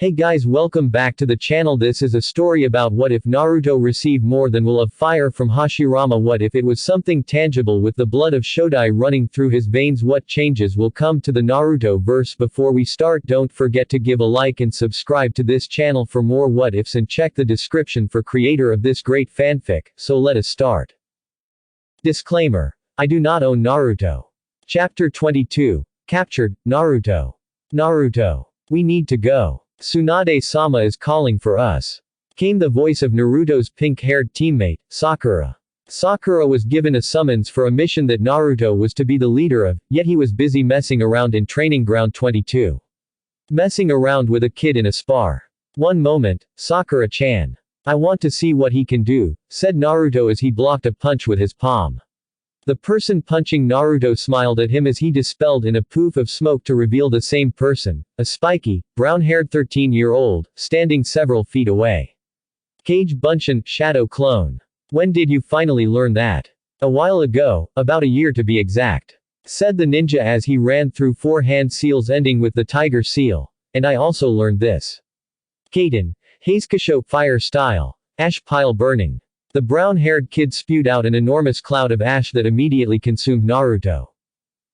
Hey guys, welcome back to the channel. This is a story about what if Naruto received more than will of fire from Hashirama. What if it was something tangible with the blood of Shodai running through his veins? What changes will come to the Naruto verse? Before we start, don't forget to give a like and subscribe to this channel for more what ifs, and check the description for creator of this great fanfic. So let us start. Disclaimer. I do not own Naruto. Chapter 22. Captured, Naruto. Naruto. We need to go. Tsunade-sama is calling for us. Came the voice of Naruto's pink-haired teammate, Sakura. Sakura was given a summons for a mission that Naruto was to be the leader of, yet he was busy messing around in Training Ground 22. Messing around with a kid in a spar. One moment, Sakura-chan. I want to see what he can do, said Naruto as he blocked a punch with his palm. The person punching Naruto smiled at him as he dispelled in a poof of smoke to reveal the same person, a spiky, brown-haired 13-year-old, standing several feet away. Kage Bunshin, Shadow Clone. When did you finally learn that? A while ago, about a year to be exact. Said the ninja as he ran through 4 hand seals ending with the tiger seal. And I also learned this. Kaden. Heizkasho Fire Style. Ash Pile Burning. The brown-haired kid spewed out an enormous cloud of ash that immediately consumed Naruto.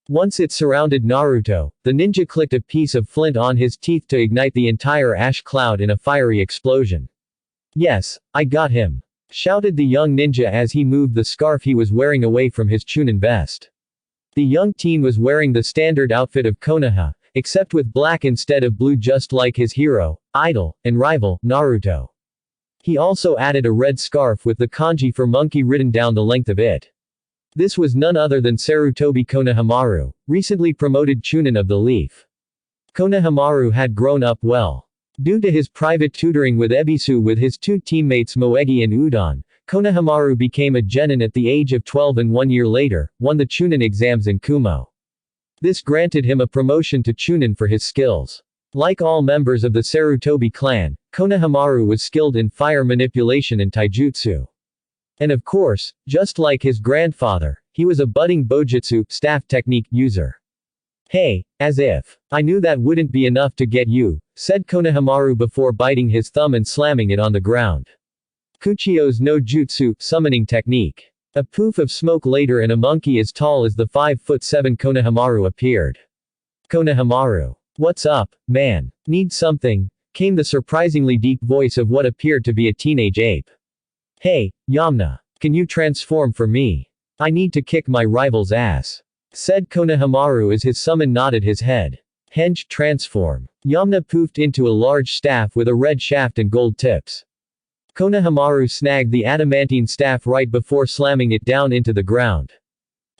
Once it surrounded Naruto, the ninja clicked a piece of flint on his teeth to ignite the entire ash cloud in a fiery explosion. Yes, I got him. Shouted the young ninja as he moved the scarf he was wearing away from his Chunin vest. The young teen was wearing the standard outfit of Konoha, except with black instead of blue, just like his hero, idol, and rival, Naruto. He also added a red scarf with the kanji for monkey written down the length of it. This was none other than Sarutobi Konohamaru, recently promoted Chunin of the Leaf. Konohamaru had grown up well. Due to his private tutoring with Ebisu with his 2 teammates Moegi and Udon, Konohamaru became a genin at the age of 12 and 1 year later, won the Chunin exams in Kumo. This granted him a promotion to Chunin for his skills. Like all members of the Sarutobi clan, Konohamaru was skilled in fire manipulation and taijutsu. And of course, just like his grandfather, he was a budding bojutsu, staff technique, user. Hey, as if. I knew that wouldn't be enough to get you, said Konohamaru before biting his thumb and slamming it on the ground. Kuchio's no jutsu, summoning technique. A poof of smoke later and a monkey as tall as the 5'7" Konohamaru appeared. Konohamaru. What's up, man? Need something? Came the surprisingly deep voice of what appeared to be a teenage ape. Hey, Yamna. Can you transform for me? I need to kick my rival's ass. Said Konohamaru as his summon nodded his head. Henge, transform. Yamna poofed into a large staff with a red shaft and gold tips. Konohamaru snagged the adamantine staff right before slamming it down into the ground.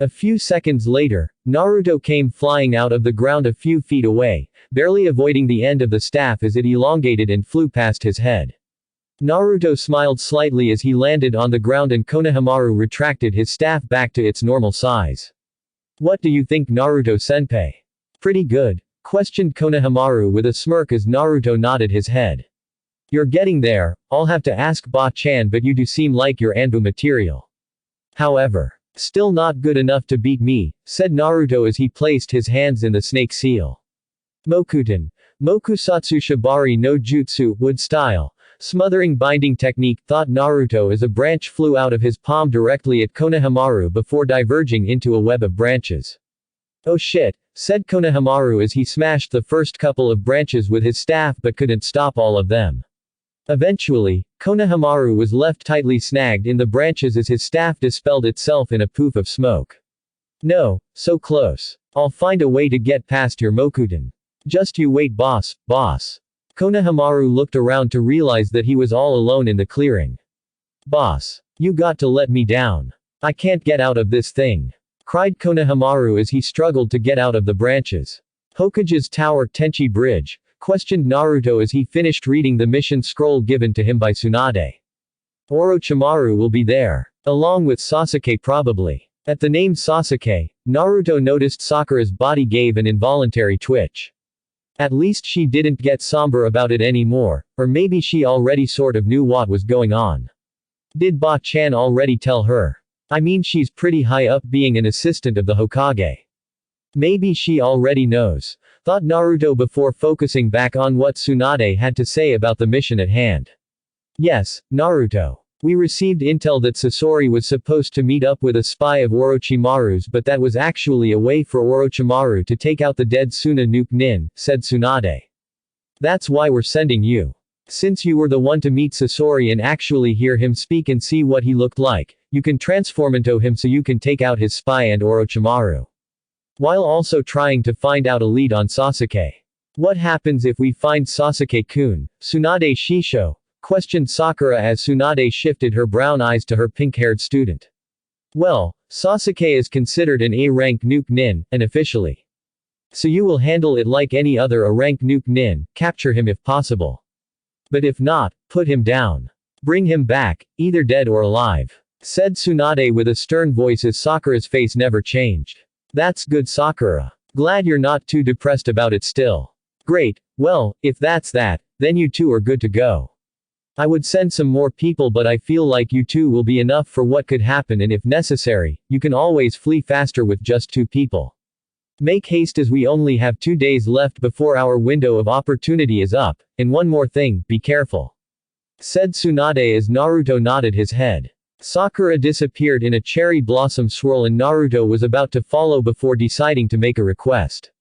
A few seconds later, Naruto came flying out of the ground a few feet away, barely avoiding the end of the staff as it elongated and flew past his head. Naruto smiled slightly as he landed on the ground and Konohamaru retracted his staff back to its normal size. What do you think, Naruto-senpai? Pretty good, questioned Konohamaru with a smirk as Naruto nodded his head. You're getting there, I'll have to ask Ba-chan, but you do seem like you're Anbu material. However, still not good enough to beat me, said Naruto as he placed his hands in the snake seal. Mokuten. Mokusatsu Shibari no Jutsu, wood style. Smothering binding technique, thought Naruto as a branch flew out of his palm directly at Konohamaru before diverging into a web of branches. Oh shit, said Konohamaru as he smashed the first couple of branches with his staff but couldn't stop all of them. Eventually, Konohamaru was left tightly snagged in the branches as his staff dispelled itself in a poof of smoke. No, so close. I'll find a way to get past your Mokuten. Just you wait, boss, boss. Konohamaru looked around to realize that he was all alone in the clearing. Boss. You got to let me down. I can't get out of this thing. Cried Konohamaru as he struggled to get out of the branches. Hokage's Tower Tenchi Bridge? Questioned Naruto as he finished reading the mission scroll given to him by Tsunade. Orochimaru will be there. Along with Sasuke probably. At the name Sasuke, Naruto noticed Sakura's body gave an involuntary twitch. At least she didn't get somber about it anymore, or maybe she already sort of knew what was going on. Did Ba-chan already tell her? I mean, she's pretty high up being an assistant of the Hokage. Maybe she already knows. thought Naruto before focusing back on what Tsunade had to say about the mission at hand. Yes, Naruto. We received intel that Sasori was supposed to meet up with a spy of Orochimaru's, but that was actually a way for Orochimaru to take out the dead Suna Nuke Nin, said Tsunade. That's why we're sending you. Since you were the one to meet Sasori and actually hear him speak and see what he looked like, you can transform into him so you can take out his spy and Orochimaru. While also trying to find out a lead on Sasuke. What happens if we find Sasuke-kun, Tsunade Shisho? Questioned Sakura as Tsunade shifted her brown eyes to her pink-haired student. Well, Sasuke is considered an A-rank Nuke Nin, unofficially. So you will handle it like any other A-rank Nuke Nin, capture him if possible. But if not, put him down. Bring him back, either dead or alive. Said Tsunade with a stern voice as Sakura's face never changed. That's good, Sakura. Glad you're not too depressed about it still. Great, well, if that's that, then you two are good to go. I would send some more people, but I feel like you two will be enough for what could happen, and if necessary, you can always flee faster with just 2 people. Make haste as we only have 2 days left before our window of opportunity is up, and one more thing, be careful. Said Tsunade as Naruto nodded his head. Sakura disappeared in a cherry blossom swirl and Naruto was about to follow before deciding to make a request.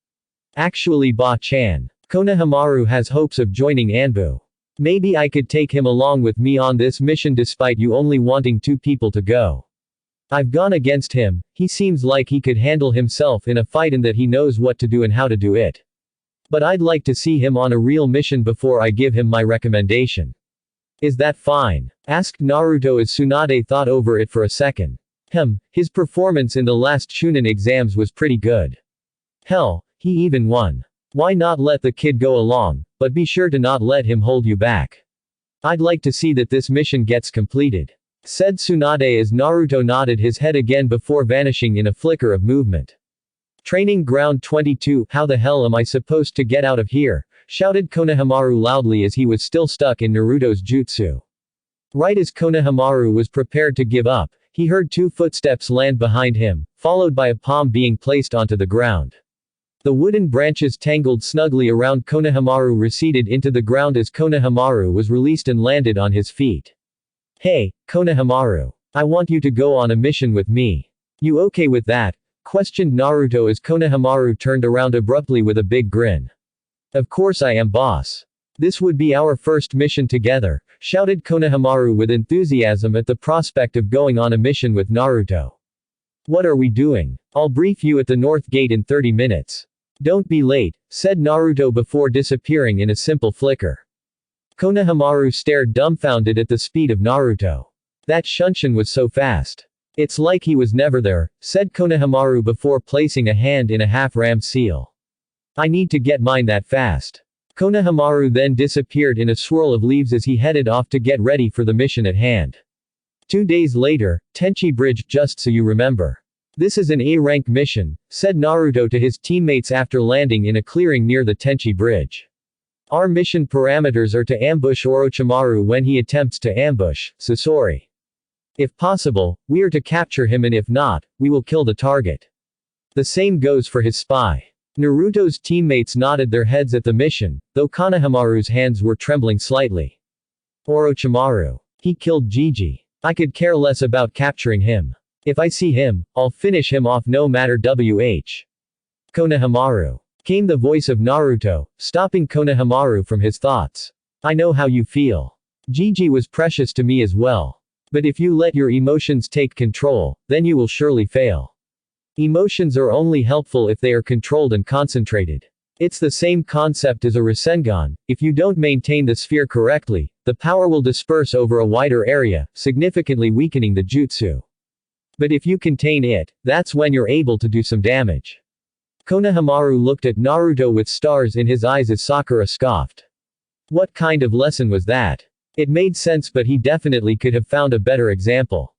Actually, Ba-chan. Konohamaru has hopes of joining Anbu. Maybe I could take him along with me on this mission despite you only wanting 2 people to go. I've gone against him, he seems like he could handle himself in a fight and that he knows what to do and how to do it. But I'd like to see him on a real mission before I give him my recommendation. Is that fine? Asked Naruto as Tsunade thought over it for a second. His performance in the last Chunin exams was pretty good. Hell, he even won. Why not let the kid go along, but be sure to not let him hold you back. I'd like to see that this mission gets completed. Said Tsunade as Naruto nodded his head again before vanishing in a flicker of movement. Training Ground 22, how the hell am I supposed to get out of here? Shouted Konohamaru loudly as he was still stuck in Naruto's jutsu. Right as Konohamaru was prepared to give up, he heard 2 footsteps land behind him, followed by a palm being placed onto the ground. The wooden branches tangled snugly around Konohamaru receded into the ground as Konohamaru was released and landed on his feet. Hey, Konohamaru. I want you to go on a mission with me. You okay with that? Questioned Naruto as Konohamaru turned around abruptly with a big grin. Of course I am, boss. This would be our first mission together, shouted Konohamaru with enthusiasm at the prospect of going on a mission with Naruto. What are we doing? I'll brief you at the North Gate in 30 minutes. Don't be late, said Naruto before disappearing in a simple flicker. Konohamaru stared dumbfounded at the speed of Naruto. That Shunshin was so fast. It's like he was never there, said Konohamaru before placing a hand in a half-rammed seal. I need to get mine that fast. Konohamaru then disappeared in a swirl of leaves as he headed off to get ready for the mission at hand. 2 days later, Tenchi Bridge, just so you remember. This is an A-rank mission, said Naruto to his teammates after landing in a clearing near the Tenchi Bridge. Our mission parameters are to ambush Orochimaru when he attempts to ambush Sasori. If possible, we are to capture him, and if not, we will kill the target. The same goes for his spy. Naruto's teammates nodded their heads at the mission, though Konohamaru's hands were trembling slightly. Orochimaru. He killed Gigi. I could care less about capturing him. If I see him, I'll finish him off no matter wh. Konohamaru. Came the voice of Naruto, stopping Konohamaru from his thoughts. I know how you feel. Gigi was precious to me as well. But if you let your emotions take control, then you will surely fail. Emotions are only helpful if they are controlled and concentrated. It's the same concept as a Rasengan. If you don't maintain the sphere correctly, the power will disperse over a wider area, significantly weakening the jutsu. But if you contain it, that's when you're able to do some damage. Konohamaru looked at Naruto with stars in his eyes as Sakura scoffed. What kind of lesson was that? It made sense, but he definitely could have found a better example.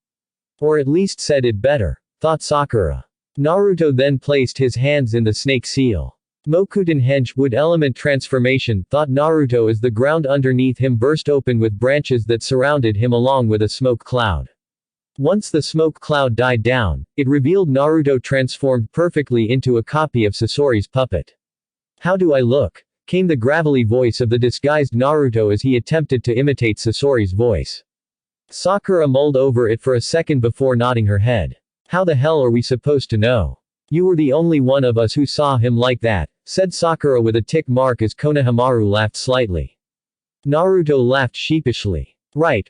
Or at least said it better, thought Sakura. Naruto then placed his hands in the snake seal. Mokuten Hench wood element transformation, thought Naruto as the ground underneath him burst open with branches that surrounded him along with a smoke cloud. Once the smoke cloud died down, it revealed Naruto transformed perfectly into a copy of Sasori's puppet. How do I look? Came the gravelly voice of the disguised Naruto as he attempted to imitate Sasori's voice. Sakura mulled over it for a second before nodding her head. How the hell are we supposed to know? You were the only one of us who saw him like that, said Sakura with a tick mark as Konohamaru laughed slightly. Naruto laughed sheepishly. Right.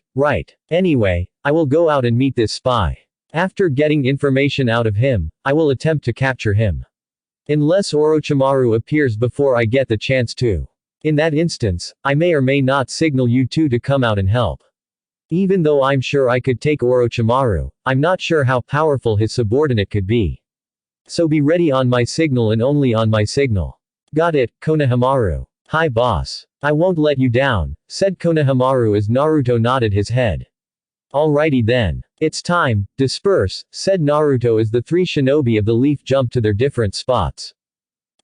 Anyway, I will go out and meet this spy. After getting information out of him, I will attempt to capture him. Unless Orochimaru appears before I get the chance to. In that instance, I may or may not signal you two to come out and help. Even though I'm sure I could take Orochimaru, I'm not sure how powerful his subordinate could be. So be ready on my signal and only on my signal. Got it, Konohamaru. Hi boss. I won't let you down, said Konohamaru as Naruto nodded his head. Alrighty then. It's time, disperse, said Naruto as the three shinobi of the leaf jumped to their different spots.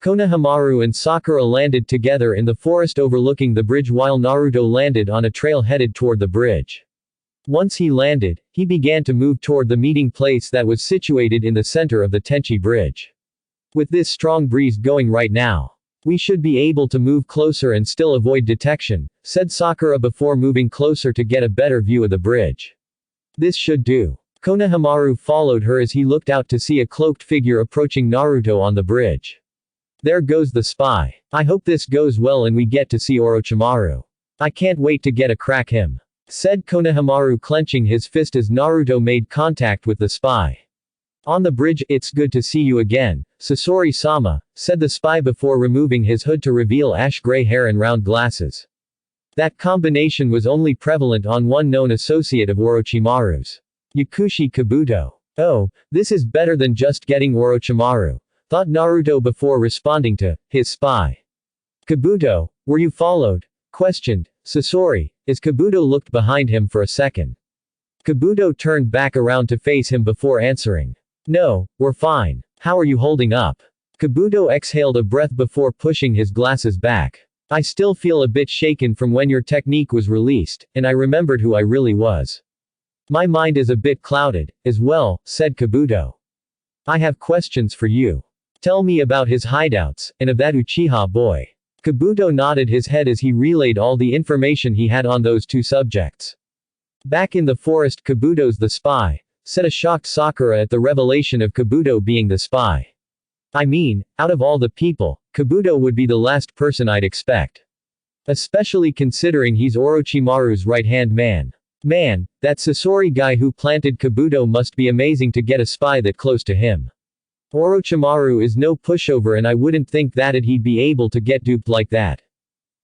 Konohamaru and Sakura landed together in the forest overlooking the bridge while Naruto landed on a trail headed toward the bridge. Once he landed, he began to move toward the meeting place that was situated in the center of the Tenchi bridge. With this strong breeze going right now, we should be able to move closer and still avoid detection, said Sakura before moving closer to get a better view of the bridge. This should do. Konohamaru followed her as he looked out to see a cloaked figure approaching Naruto on the bridge. There goes the spy. I hope this goes well and we get to see Orochimaru. I can't wait to get a crack him, said Konohamaru clenching his fist as Naruto made contact with the spy. On the bridge, it's good to see you again, Sasori-sama, said the spy before removing his hood to reveal ash-gray hair and round glasses. That combination was only prevalent on one known associate of Orochimaru's. Yakushi Kabuto. Oh, this is better than just getting Orochimaru, thought Naruto before responding to his spy. Kabuto, were you followed? Questioned Sasori, as Kabuto looked behind him for a second. Kabuto turned back around to face him before answering. No, we're fine. How are you holding up? Kabuto exhaled a breath before pushing his glasses back. I still feel a bit shaken from when your technique was released, and I remembered who I really was. My mind is a bit clouded, as well, said Kabuto. I have questions for you. Tell me about his hideouts, and of that Uchiha boy. Kabuto nodded his head as he relayed all the information he had on those two subjects. Back in the forest, Kabuto's the spy, said a shocked Sakura at the revelation of Kabuto being the spy. I mean, out of all the people, Kabuto would be the last person I'd expect. Especially considering he's Orochimaru's right-hand man. Man, that Sasori guy who planted Kabuto must be amazing to get a spy that close to him. Orochimaru is no pushover and I wouldn't think that he'd be able to get duped like that.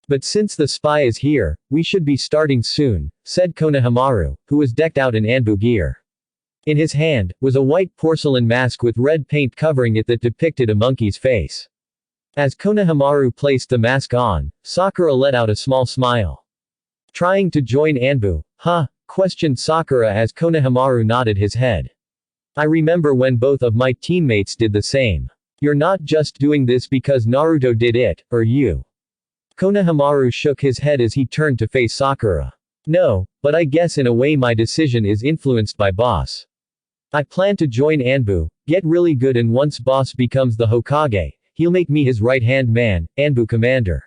But since the spy is here, we should be starting soon, said Konohamaru, who was decked out in Anbu gear. In his hand, was a white porcelain mask with red paint covering it that depicted a monkey's face. As Konohamaru placed the mask on, Sakura let out a small smile. Trying to join Anbu, huh? Questioned Sakura as Konohamaru nodded his head. I remember when both of my teammates did the same. You're not just doing this because Naruto did it, are you? Konohamaru shook his head as he turned to face Sakura. No, but I guess in a way my decision is influenced by boss. I plan to join Anbu, get really good and once boss becomes the Hokage, he'll make me his right-hand man, Anbu commander.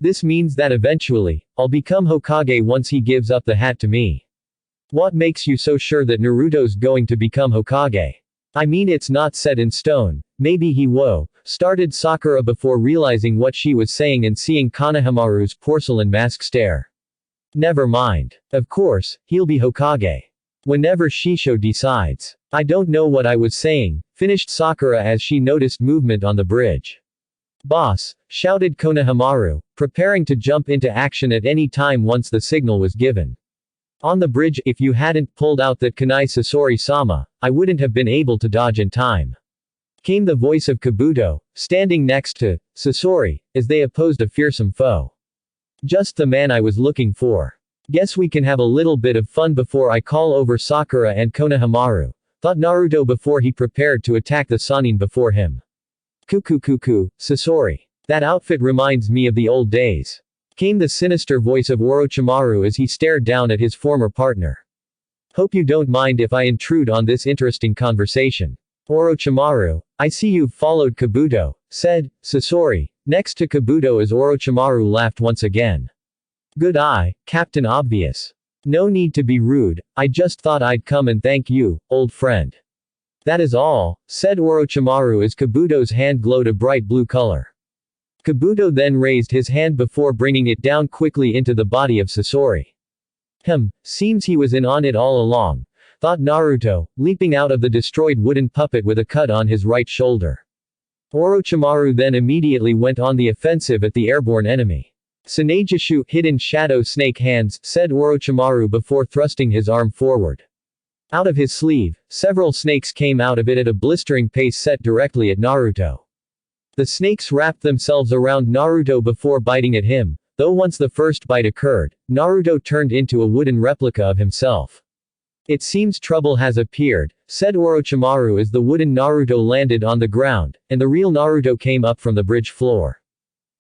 This means that eventually, I'll become Hokage once he gives up the hat to me. What makes you so sure that Naruto's going to become Hokage? I mean it's not set in stone, maybe he started Sakura before realizing what she was saying and seeing Konohamaru's porcelain mask stare. Never mind. Of course, he'll be Hokage. Whenever Shisho decides. I don't know what I was saying, finished Sakura as she noticed movement on the bridge. Boss, shouted Konohamaru, preparing to jump into action at any time once the signal was given. On the bridge, if you hadn't pulled out that kunai Sasori-sama, I wouldn't have been able to dodge in time. Came the voice of Kabuto, standing next to Sasori, as they opposed a fearsome foe. Just the man I was looking for. Guess we can have a little bit of fun before I call over Sakura and Konohamaru, thought Naruto before he prepared to attack the Sannin before him. Kuku, Sasori. That outfit reminds me of the old days. Came the sinister voice of Orochimaru as he stared down at his former partner. Hope you don't mind if I intrude on this interesting conversation. Orochimaru, I see you've followed Kabuto, said Sasori, Next to Kabuto as Orochimaru laughed once again. Good eye, Captain Obvious. No need to be rude, I just thought I'd come and thank you, old friend. That is all, said Orochimaru as Kabuto's hand glowed a bright blue color. Kabuto then raised his hand before bringing it down quickly into the body of Sasori. Seems he was in on it all along, thought Naruto, leaping out of the destroyed wooden puppet with a cut on his right shoulder. Orochimaru then immediately went on the offensive at the airborne enemy. Tsunejishu, hidden shadow snake hands, said Orochimaru before thrusting his arm forward. Out of his sleeve, several snakes came out of it at a blistering pace set directly at Naruto. The snakes wrapped themselves around Naruto before biting at him, though once the first bite occurred, Naruto turned into a wooden replica of himself. It seems trouble has appeared, said Orochimaru as the wooden Naruto landed on the ground, and the real Naruto came up from the bridge floor.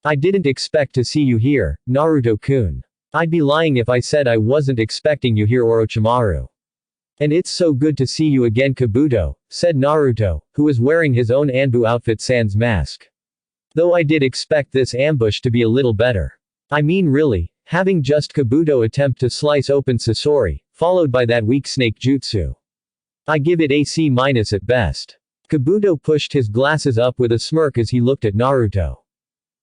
I didn't expect to see you here, Naruto-kun. I'd be lying if I said I wasn't expecting you here, Orochimaru. And it's so good to see you again, Kabuto, said Naruto, who was wearing his own Anbu outfit sans mask. Though I did expect this ambush to be a little better. I mean really, having just Kabuto attempt to slice open Sasori, followed by that weak snake jutsu. I give it a C- at best. Kabuto pushed his glasses up with a smirk as he looked at Naruto.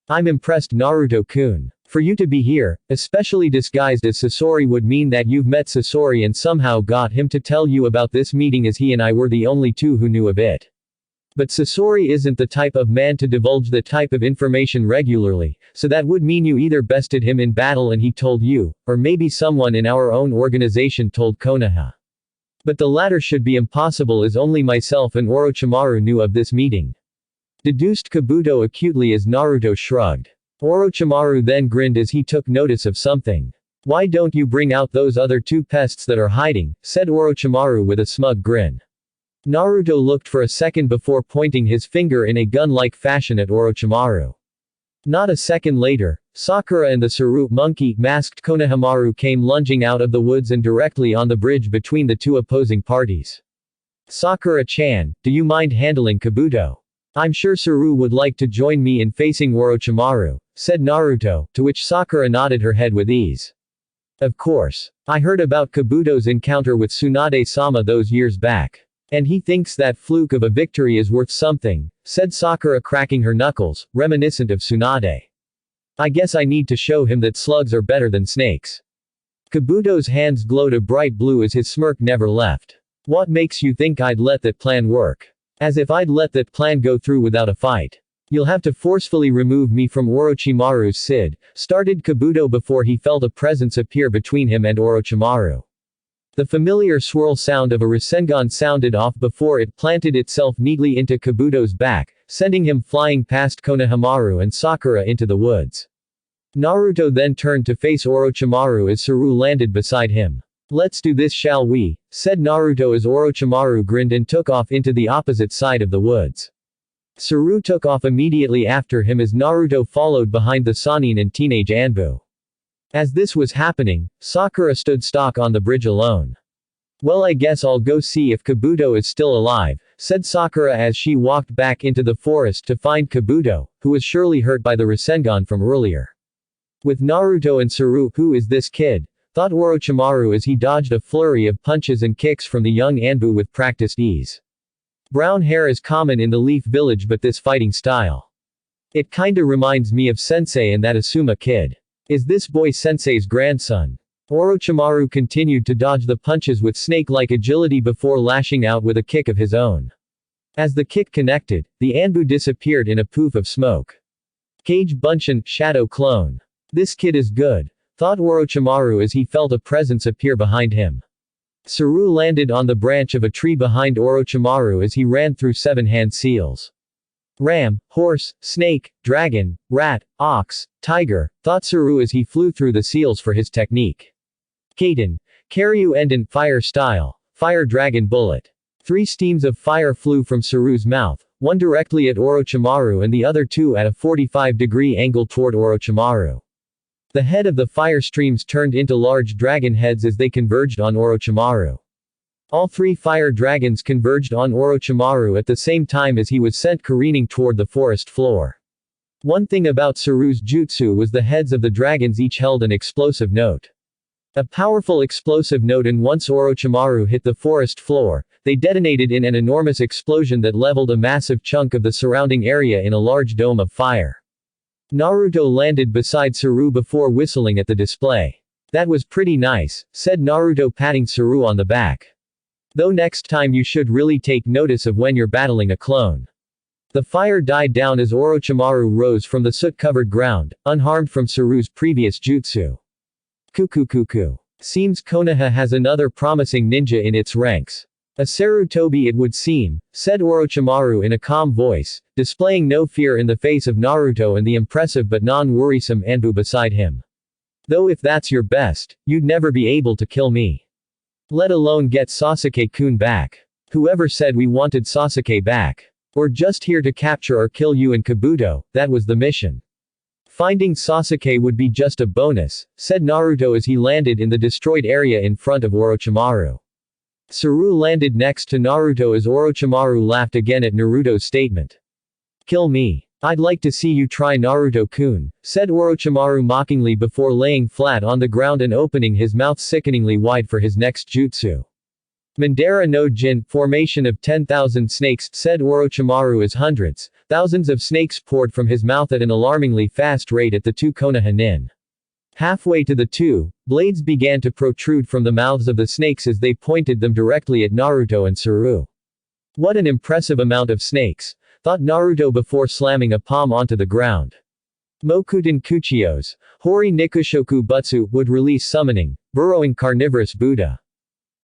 I'm impressed, Naruto-kun. For you to be here, especially disguised as Sasori, would mean that you've met Sasori and somehow got him to tell you about this meeting, as he and I were the only two who knew of it. But Sasori isn't the type of man to divulge that type of information regularly, so that would mean you either bested him in battle and he told you, or maybe someone in our own organization told Konoha. But the latter should be impossible, as only myself and Orochimaru knew of this meeting. Deduced Kabuto acutely as Naruto shrugged. Orochimaru then grinned as he took notice of something. Why don't you bring out those other two pests that are hiding, said Orochimaru with a smug grin. Naruto looked for a second before pointing his finger in a gun-like fashion at Orochimaru. Not a second later, Sakura and the Saru monkey-masked Konohamaru came lunging out of the woods and directly on the bridge between the two opposing parties. Sakura-chan, do you mind handling Kabuto? I'm sure Saru would like to join me in facing Orochimaru, said Naruto, to which Sakura nodded her head with ease. Of course. I heard about Kabuto's encounter with Tsunade-sama those years back. And he thinks that fluke of a victory is worth something, said Sakura, cracking her knuckles, reminiscent of Tsunade. I guess I need to show him that slugs are better than snakes. Kabuto's hands glowed a bright blue as his smirk never left. What makes you think I'd let that plan work? As if I'd let that plan go through without a fight. You'll have to forcefully remove me from Orochimaru's SID, started Kabuto before he felt a presence appear between him and Orochimaru. The familiar swirl sound of a Rasengan sounded off before it planted itself neatly into Kabuto's back, sending him flying past Konohamaru and Sakura into the woods. Naruto then turned to face Orochimaru as Saru landed beside him. Let's do this, shall we? Said Naruto as Orochimaru grinned and took off into the opposite side of the woods. Saru took off immediately after him as Naruto followed behind the Sannin and teenage Anbu. As this was happening, Sakura stood stock on the bridge alone. Well, I guess I'll go see if Kabuto is still alive, said Sakura as she walked back into the forest to find Kabuto, who was surely hurt by the Rasengan from earlier. With Naruto and Saru, who is this kid? Thought Orochimaru as he dodged a flurry of punches and kicks from the young Anbu with practiced ease. Brown hair is common in the Leaf Village, but this fighting style. It kinda reminds me of Sensei and that Asuma kid. Is this boy Sensei's grandson? Orochimaru continued to dodge the punches with snake-like agility before lashing out with a kick of his own. As the kick connected, the Anbu disappeared in a poof of smoke. Kage Bunshin, shadow clone. This kid is good, thought Orochimaru as he felt a presence appear behind him. Saru landed on the branch of a tree behind Orochimaru as he ran through 7 hand seals. Ram, horse, snake, dragon, rat, ox, tiger, thought Saru as he flew through the seals for his technique. Kaden, Karyu Enden, fire style, fire dragon bullet. 3 steams of fire flew from Saru's mouth, one directly at Orochimaru and the other 2 at a 45-degree angle toward Orochimaru. The head of the fire streams turned into large dragon heads as they converged on Orochimaru. All 3 fire dragons converged on Orochimaru at the same time as he was sent careening toward the forest floor. One thing about Saru's jutsu was the heads of the dragons each held an explosive note. A powerful explosive note, and once Orochimaru hit the forest floor, they detonated in an enormous explosion that leveled a massive chunk of the surrounding area in a large dome of fire. Naruto landed beside Saru before whistling at the display. "That was pretty nice," said Naruto, patting Saru on the back. "Though next time you should really take notice of when you're battling a clone." The fire died down as Orochimaru rose from the soot-covered ground, unharmed from Saru's previous jutsu. Kuku. Seems Konoha has another promising ninja in its ranks. "A Sarutobi it would seem," said Orochimaru in a calm voice, displaying no fear in the face of Naruto and the impressive but non-worrisome Anbu beside him. "Though if that's your best, you'd never be able to kill me. Let alone get Sasuke-kun back. Whoever said we wanted Sasuke back? We're just here to capture or kill you and Kabuto, that was the mission. Finding Sasuke would be just a bonus," said Naruto as he landed in the destroyed area in front of Orochimaru. Saru landed next to Naruto as Orochimaru laughed again at Naruto's statement. "Kill me. I'd like to see you try, Naruto-kun," said Orochimaru mockingly before laying flat on the ground and opening his mouth sickeningly wide for his next jutsu. "Mandara no Jin, formation of 10,000 snakes," said Orochimaru as hundreds, thousands of snakes poured from his mouth at an alarmingly fast rate at the two Konoha nin. Halfway to the two, blades began to protrude from the mouths of the snakes as they pointed them directly at Naruto and Saru. "What an impressive amount of snakes," thought Naruto before slamming a palm onto the ground. Mokuten Kuchios, Hori Nikushoku Butsu, would release summoning, burrowing carnivorous Buddha.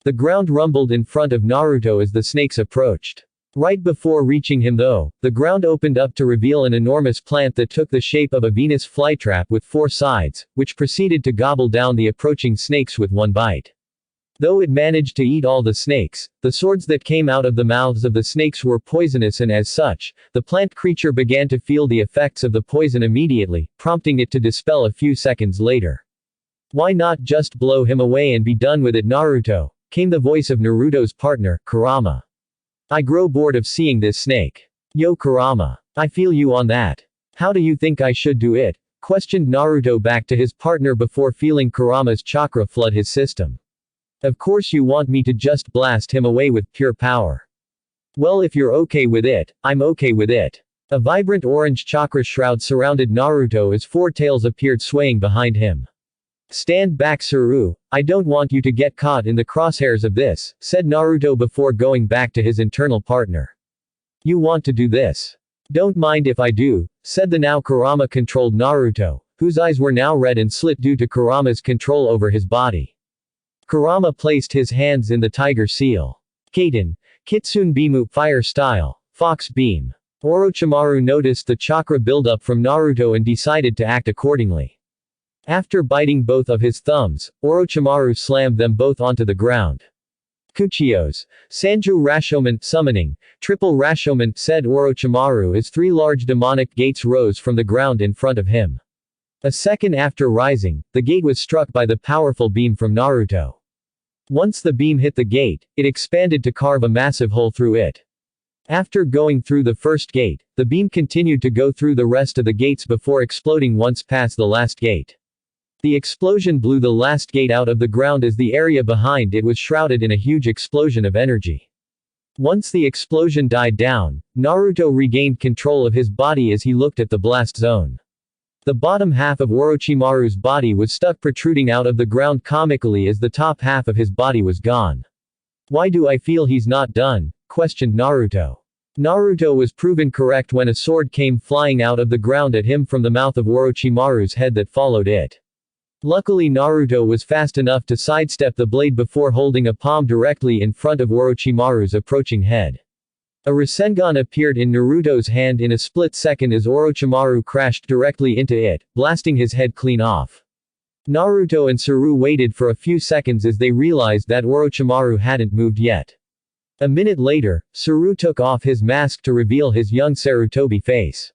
The ground rumbled in front of Naruto as the snakes approached. Right before reaching him though, the ground opened up to reveal an enormous plant that took the shape of a Venus flytrap with 4 sides, which proceeded to gobble down the approaching snakes with one bite. Though it managed to eat all the snakes, the swords that came out of the mouths of the snakes were poisonous, and as such, the plant creature began to feel the effects of the poison immediately, prompting it to dispel a few seconds later. "Why not just blow him away and be done with it, Naruto?" came the voice of Naruto's partner, Kurama. "I grow bored of seeing this snake." "Yo Kurama. I feel you on that. How do you think I should do it?" questioned Naruto back to his partner before feeling Kurama's chakra flood his system. "Of course you want me to just blast him away with pure power." "Well, if you're okay with it, I'm okay with it." A vibrant orange chakra shroud surrounded Naruto as 4 tails appeared swaying behind him. "Stand back, Saru, I don't want you to get caught in the crosshairs of this," said Naruto before going back to his internal partner. "You want to do this?" "Don't mind if I do," said the now Kurama-controlled Naruto, whose eyes were now red and slit due to Kurama's control over his body. Kurama placed his hands in the tiger seal. "Kaden, Kitsune Bimu, fire style, fox beam." Orochimaru noticed the chakra buildup from Naruto and decided to act accordingly. After biting both of his thumbs, Orochimaru slammed them both onto the ground. "Kuchios, Sanju Rashomon, summoning, triple Rashomon," said Orochimaru as 3 large demonic gates rose from the ground in front of him. A second after rising, the gate was struck by the powerful beam from Naruto. Once the beam hit the gate, it expanded to carve a massive hole through it. After going through the first gate, the beam continued to go through the rest of the gates before exploding once past the last gate. The explosion blew the last gate out of the ground as the area behind it was shrouded in a huge explosion of energy. Once the explosion died down, Naruto regained control of his body as he looked at the blast zone. The bottom half of Orochimaru's body was stuck protruding out of the ground comically as the top half of his body was gone. "Why do I feel he's not done?" questioned Naruto. Naruto was proven correct when a sword came flying out of the ground at him from the mouth of Orochimaru's head that followed it. Luckily Naruto was fast enough to sidestep the blade before holding a palm directly in front of Orochimaru's approaching head. A Rasengan appeared in Naruto's hand in a split second as Orochimaru crashed directly into it, blasting his head clean off. Naruto and Saru waited for a few seconds as they realized that Orochimaru hadn't moved yet. A minute later, Saru took off his mask to reveal his young Sarutobi face.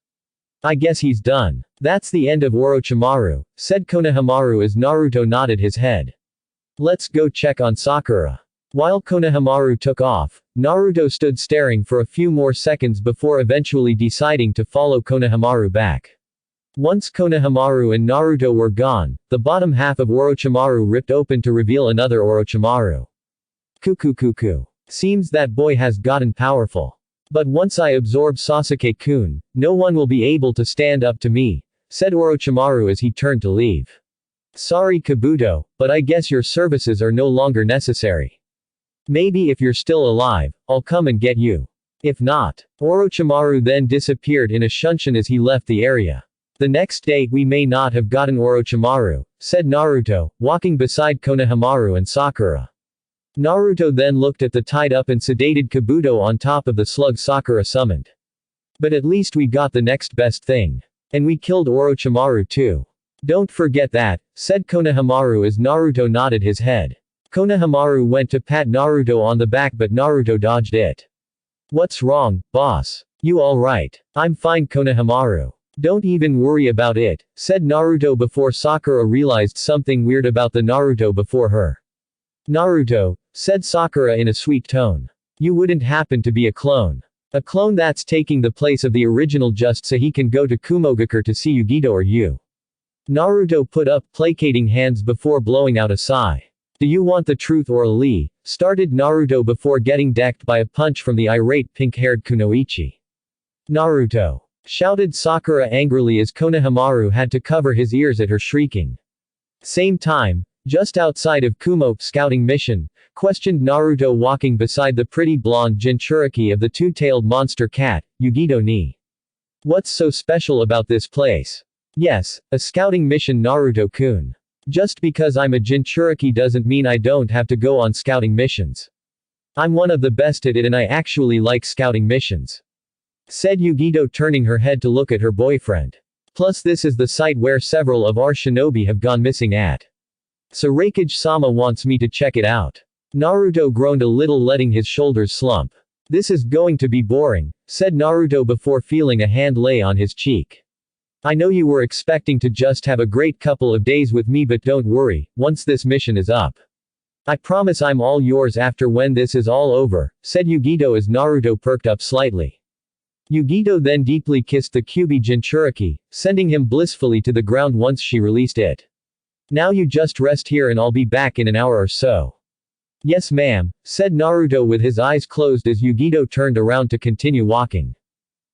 "I guess he's done. That's the end of Orochimaru," said Konohamaru as Naruto nodded his head. "Let's go check on Sakura." While Konohamaru took off, Naruto stood staring for a few more seconds before eventually deciding to follow Konohamaru back. Once Konohamaru and Naruto were gone, the bottom half of Orochimaru ripped open to reveal another Orochimaru. Kuku. Seems that boy has gotten powerful. But once I absorb Sasuke-kun, no one will be able to stand up to me, said Orochimaru as he turned to leave. Sorry Kabuto, but I guess your services are no longer necessary. Maybe if you're still alive, I'll come and get you. If not. Orochimaru then disappeared in a shunshin as he left the area. The next day we may not have gotten Orochimaru, said Naruto, walking beside Konohamaru and Sakura. Naruto then looked at the tied-up and sedated Kabuto on top of the slug Sakura summoned. But at least we got the next best thing. And we killed Orochimaru too. Don't forget that, said Konohamaru as Naruto nodded his head. Konohamaru went to pat Naruto on the back but Naruto dodged it. What's wrong, boss? You alright? I'm fine Konohamaru. Don't even worry about it, said Naruto before Sakura realized something weird about the Naruto before her. Naruto, said Sakura in a sweet tone. You wouldn't happen to be a clone. A clone that's taking the place of the original just so he can go to Kumogakure to see Yugito or you. Naruto put up placating hands before blowing out a sigh. Do you want the truth or a lie? Started Naruto before getting decked by a punch from the irate pink-haired Kunoichi. Naruto! Shouted Sakura angrily as Konohamaru had to cover his ears at her shrieking. Same time, just outside of Kumo scouting mission, questioned Naruto walking beside the pretty blonde Jinchuriki of the two-tailed monster cat, Yugito ni. What's so special about this place? Yes, a scouting mission Naruto-kun. Just because I'm a Jinchuriki doesn't mean I don't have to go on scouting missions. I'm one of the best at it and I actually like scouting missions. Said Yugito turning her head to look at her boyfriend. Plus this is the site where several of our shinobi have gone missing at. So Raikage-sama wants me to check it out. Naruto groaned a little letting his shoulders slump. This is going to be boring, said Naruto before feeling a hand lay on his cheek. I know you were expecting to just have a great couple of days with me but don't worry, once this mission is up. I promise I'm all yours after when this is all over, said Yugito as Naruto perked up slightly. Yugito then deeply kissed the Kyuubi Jinchuriki, sending him blissfully to the ground once she released it. Now you just rest here and I'll be back in an hour or so. Yes ma'am, said Naruto with his eyes closed as Yugito turned around to continue walking.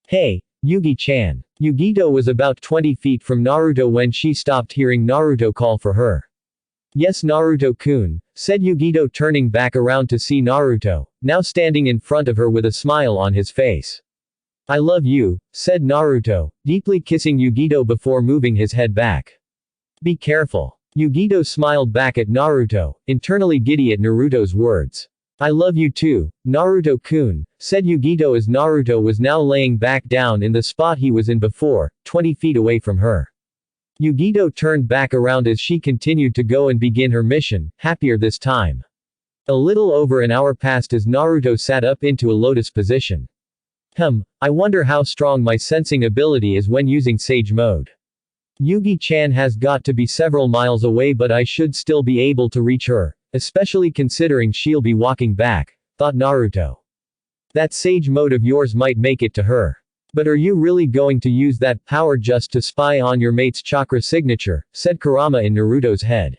Hey, Yugi-chan. Yugito was about 20 feet from Naruto when she stopped hearing Naruto call for her. Yes Naruto-kun, said Yugito turning back around to see Naruto, now standing in front of her with a smile on his face. I love you, said Naruto, deeply kissing Yugito before moving his head back. Be careful. Yugito smiled back at Naruto, internally giddy at Naruto's words. I love you too, Naruto-kun, said Yugito as Naruto was now laying back down in the spot he was in before, 20 feet away from her. Yugito turned back around as she continued to go and begin her mission, happier this time. A little over an hour passed as Naruto sat up into a lotus position. I wonder how strong my sensing ability is when using Sage mode. Yugi-chan has got to be several miles away but I should still be able to reach her, especially considering she'll be walking back, thought Naruto. That Sage mode of yours might make it to her. But are you really going to use that power just to spy on your mate's chakra signature, said Kurama in Naruto's head.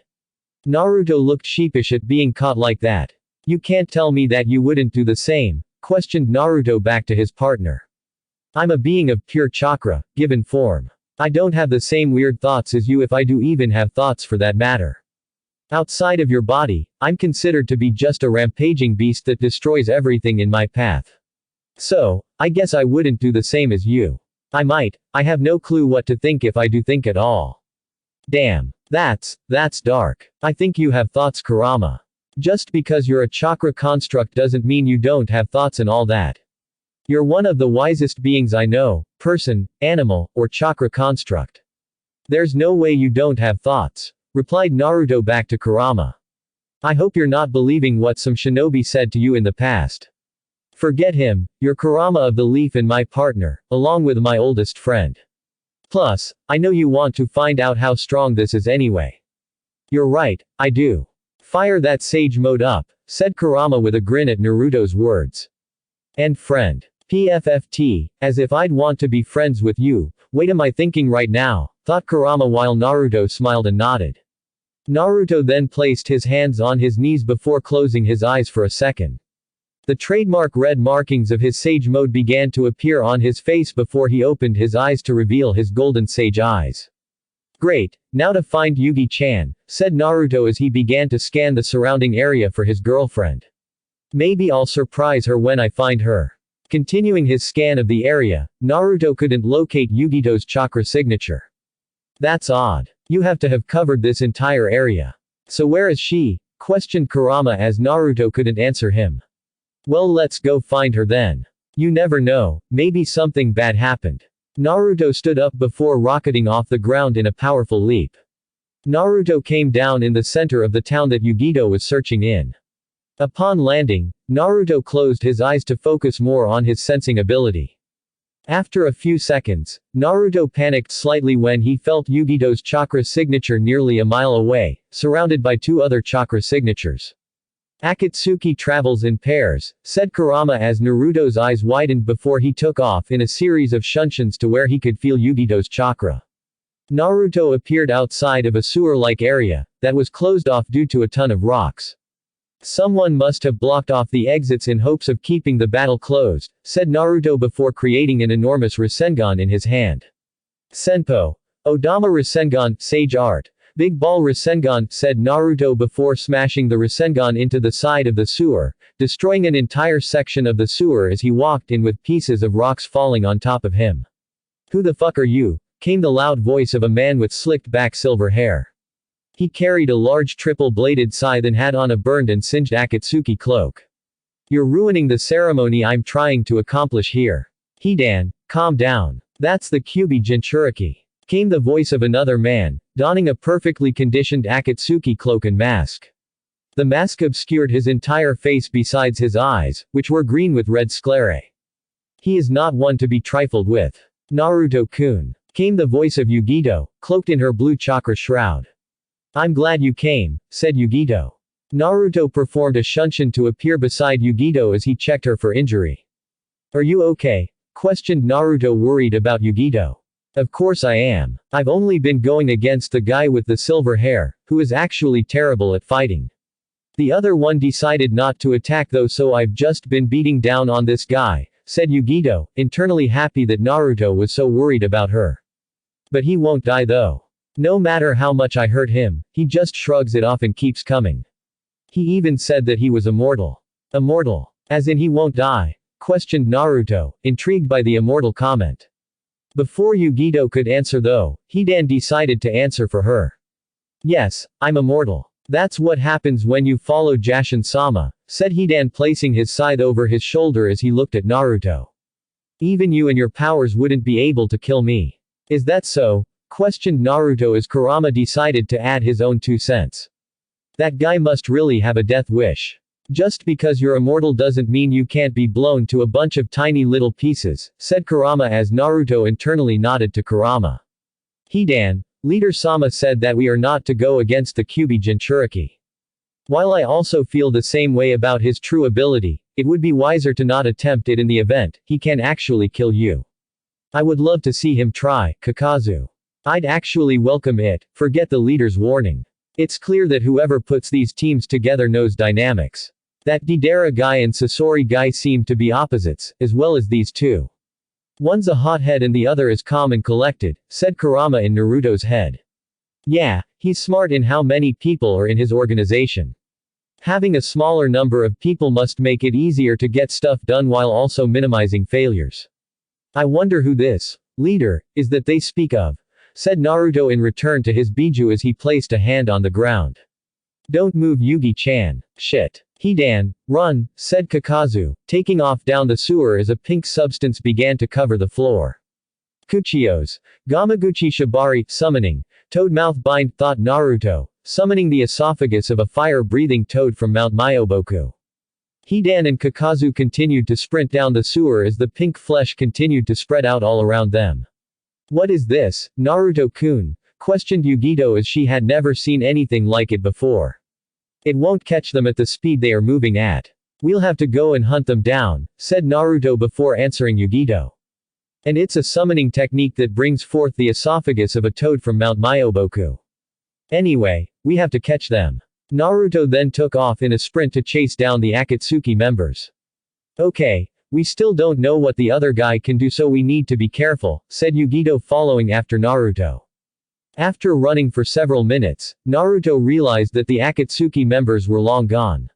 Naruto looked sheepish at being caught like that. You can't tell me that you wouldn't do the same, questioned Naruto back to his partner. I'm a being of pure chakra, given form. I don't have the same weird thoughts as you if I do even have thoughts for that matter. Outside of your body, I'm considered to be just a rampaging beast that destroys everything in my path. So, I guess I wouldn't do the same as you. I might, I have no clue what to think if I do think at all. Damn. That's dark. I think you have thoughts Kurama. Just because you're a chakra construct doesn't mean you don't have thoughts and all that. You're one of the wisest beings I know, person, animal, or chakra construct. There's no way you don't have thoughts, replied Naruto back to Kurama. I hope you're not believing what some shinobi said to you in the past. Forget him, you're Kurama of the Leaf and my partner, along with my oldest friend. Plus, I know you want to find out how strong this is anyway. You're right, I do. Fire that Sage mode up, said Kurama with a grin at Naruto's words. And friend. PFFT, as if I'd want to be friends with you, wait am I thinking right now, thought Kurama while Naruto smiled and nodded. Naruto then placed his hands on his knees before closing his eyes for a second. The trademark red markings of his sage mode began to appear on his face before he opened his eyes to reveal his golden sage eyes. Great, now to find Yugi-chan, said Naruto as he began to scan the surrounding area for his girlfriend. Maybe I'll surprise her when I find her. Continuing his scan of the area, Naruto couldn't locate Yugito's chakra signature. That's odd. You have to have covered this entire area. So where is she? Questioned Kurama as Naruto couldn't answer him. Well, let's go find her then. You never know, maybe something bad happened. Naruto stood up before rocketing off the ground in a powerful leap. Naruto came down in the center of the town that Yugito was searching in. Upon landing, Naruto closed his eyes to focus more on his sensing ability. After a few seconds, Naruto panicked slightly when he felt Yugito's chakra signature nearly a mile away, surrounded by two other chakra signatures. Akatsuki travels in pairs, said Kurama as Naruto's eyes widened before he took off in a series of shunshuns to where he could feel Yugito's chakra. Naruto appeared outside of a sewer-like area, that was closed off due to a ton of rocks. Someone must have blocked off the exits in hopes of keeping the battle closed, said Naruto before creating an enormous Rasengan in his hand. Senpo. Odama Rasengan, Sage Art. Big Ball Rasengan, said Naruto before smashing the Rasengan into the side of the sewer, destroying an entire section of the sewer as he walked in with pieces of rocks falling on top of him. Who the fuck are you? Came the loud voice of a man with slicked back silver hair. He carried a large triple-bladed scythe and had on a burned and singed Akatsuki cloak. You're ruining the ceremony I'm trying to accomplish here. Hidan, calm down. That's the Kyuubi Jinchuriki. Came the voice of another man, donning a perfectly conditioned Akatsuki cloak and mask. The mask obscured his entire face besides his eyes, which were green with red sclerae. He is not one to be trifled with. Naruto-kun. Came the voice of Yugito, cloaked in her blue chakra shroud. I'm glad you came, said Yugito. Naruto performed a shunshin to appear beside Yugito as he checked her for injury. Are you okay? Questioned Naruto worried about Yugito. Of course I am. I've only been going against the guy with the silver hair, who is actually terrible at fighting. The other one decided not to attack though, so I've just been beating down on this guy, said Yugito, internally happy that Naruto was so worried about her. But he won't die though. No matter how much I hurt him, he just shrugs it off and keeps coming. He even said that he was immortal. Immortal? As in he won't die? Questioned Naruto, intrigued by the immortal comment. Before Yugito could answer though, Hidan decided to answer for her. Yes, I'm immortal. That's what happens when you follow Jashin-sama, said Hidan placing his scythe over his shoulder as he looked at Naruto. Even you and your powers wouldn't be able to kill me. Is that so? Questioned Naruto as Kurama decided to add his own 2 cents. That guy must really have a death wish. Just because you're immortal doesn't mean you can't be blown to a bunch of tiny little pieces, said Kurama as Naruto internally nodded to Kurama. Hidan, Leader Sama said that we are not to go against the Kyuubi Jinchuriki. While I also feel the same way about his true ability, it would be wiser to not attempt it in the event he can actually kill you. I would love to see him try, Kakazu. I'd actually welcome it, forget the leader's warning. It's clear that whoever puts these teams together knows dynamics. That Deidara guy and Sasori guy seem to be opposites, as well as these two. One's a hothead and the other is calm and collected, said Kurama in Naruto's head. Yeah, he's smart in how many people are in his organization. Having a smaller number of people must make it easier to get stuff done while also minimizing failures. I wonder who this leader is that they speak of, said Naruto in return to his Biju as he placed a hand on the ground. Don't move Yugi-chan. Shit. Hidan, run, said Kakazu, taking off down the sewer as a pink substance began to cover the floor. Kuchiyos. Gamaguchi Shibari, summoning. Toad mouth bind, thought Naruto, summoning the esophagus of a fire-breathing toad from Mount Myoboku. Hidan and Kakazu continued to sprint down the sewer as the pink flesh continued to spread out all around them. What is this, Naruto-kun? Questioned Yugito as she had never seen anything like it before. It won't catch them at the speed they are moving at. We'll have to go and hunt them down, said Naruto before answering Yugito. And it's a summoning technique that brings forth the esophagus of a toad from Mount Myoboku. Anyway, we have to catch them. Naruto then took off in a sprint to chase down the Akatsuki members. Okay, we still don't know what the other guy can do, so we need to be careful, said Yugito following after Naruto. After running for several minutes, Naruto realized that the Akatsuki members were long gone.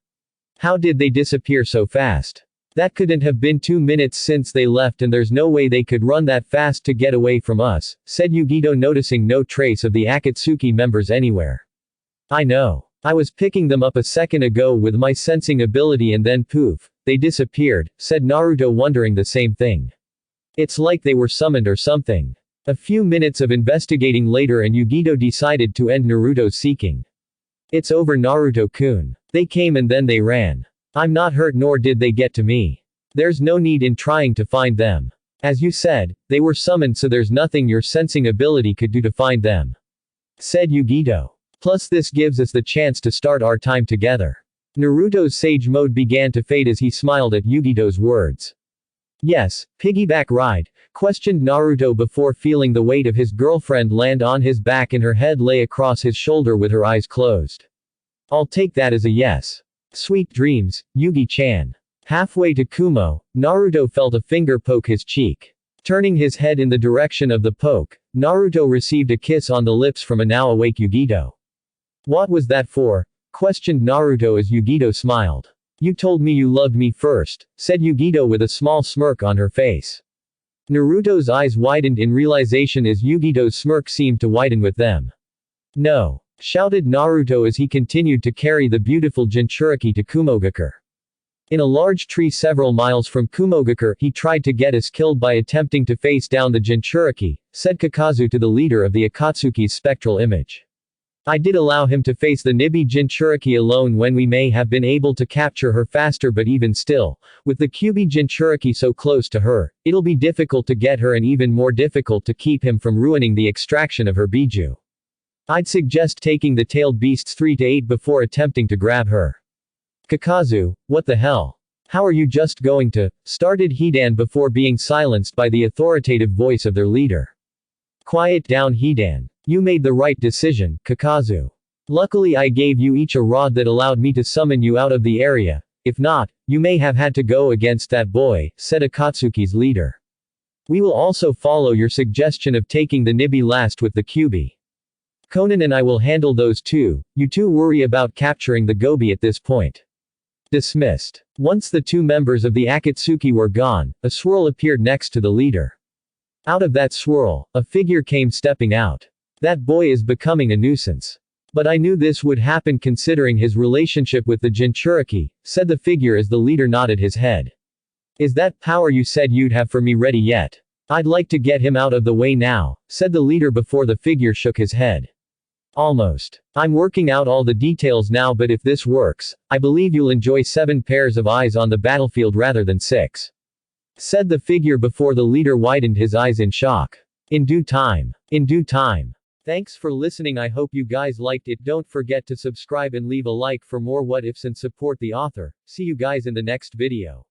How did they disappear so fast? That couldn't have been 2 minutes since they left, and there's no way they could run that fast to get away from us, said Yugito, noticing no trace of the Akatsuki members anywhere. I know. I was picking them up a second ago with my sensing ability and then poof, they disappeared, said Naruto, wondering the same thing. It's like they were summoned or something. A few minutes of investigating later and Yugito decided to end Naruto's seeking. It's over, Naruto-kun. They came and then they ran. I'm not hurt, nor did they get to me. There's no need in trying to find them. As you said, they were summoned, so there's nothing your sensing ability could do to find them, said Yugito. Plus this gives us the chance to start our time together. Naruto's sage mode began to fade as he smiled at Yugito's words. Yes, piggyback ride? Questioned Naruto before feeling the weight of his girlfriend land on his back and her head lay across his shoulder with her eyes closed. I'll take that as a yes. Sweet dreams, Yugi-chan. Halfway to Kumo, Naruto felt a finger poke his cheek. Turning his head in the direction of the poke, Naruto received a kiss on the lips from a now awake Yugito. What was that for? Questioned Naruto as Yugito smiled. You told me you loved me first, said Yugito with a small smirk on her face. Naruto's eyes widened in realization as Yugito's smirk seemed to widen with them. No, shouted Naruto as he continued to carry the beautiful Jinchuriki to Kumogakure. In a large tree several miles from Kumogakure, he tried to get us killed by attempting to face down the Jinchuriki, said Kakazu to the leader of the Akatsuki's spectral image. I did allow him to face the Nibi Jinchuriki alone when we may have been able to capture her faster, but even still, with the Kyubi Jinchuriki so close to her, it'll be difficult to get her and even more difficult to keep him from ruining the extraction of her Biju. I'd suggest taking the tailed beasts 3 to 8 before attempting to grab her. Kakazu, what the hell? How are you just going to? Started Hidan before being silenced by the authoritative voice of their leader. Quiet down, Hidan. You made the right decision, Kakazu. Luckily I gave you each a rod that allowed me to summon you out of the area, if not, you may have had to go against that boy, said Akatsuki's leader. We will also follow your suggestion of taking the Nibi last with the Kyubi. Conan and I will handle those two, you two worry about capturing the Gobi at this point. Dismissed. Once the 2 members of the Akatsuki were gone, a swirl appeared next to the leader. Out of that swirl, a figure came stepping out. That boy is becoming a nuisance. But I knew this would happen considering his relationship with the Jinchuriki, said the figure as the leader nodded his head. Is that power you said you'd have for me ready yet? I'd like to get him out of the way now, said the leader before the figure shook his head. Almost. I'm working out all the details now, but if this works, I believe you'll enjoy 7 pairs of eyes on the battlefield rather than 6. Said the figure before the leader widened his eyes in shock. In due time. In due time. Thanks for listening. I hope you guys liked it. Don't forget to subscribe and leave a like for more what ifs and support the author. See you guys in the next video.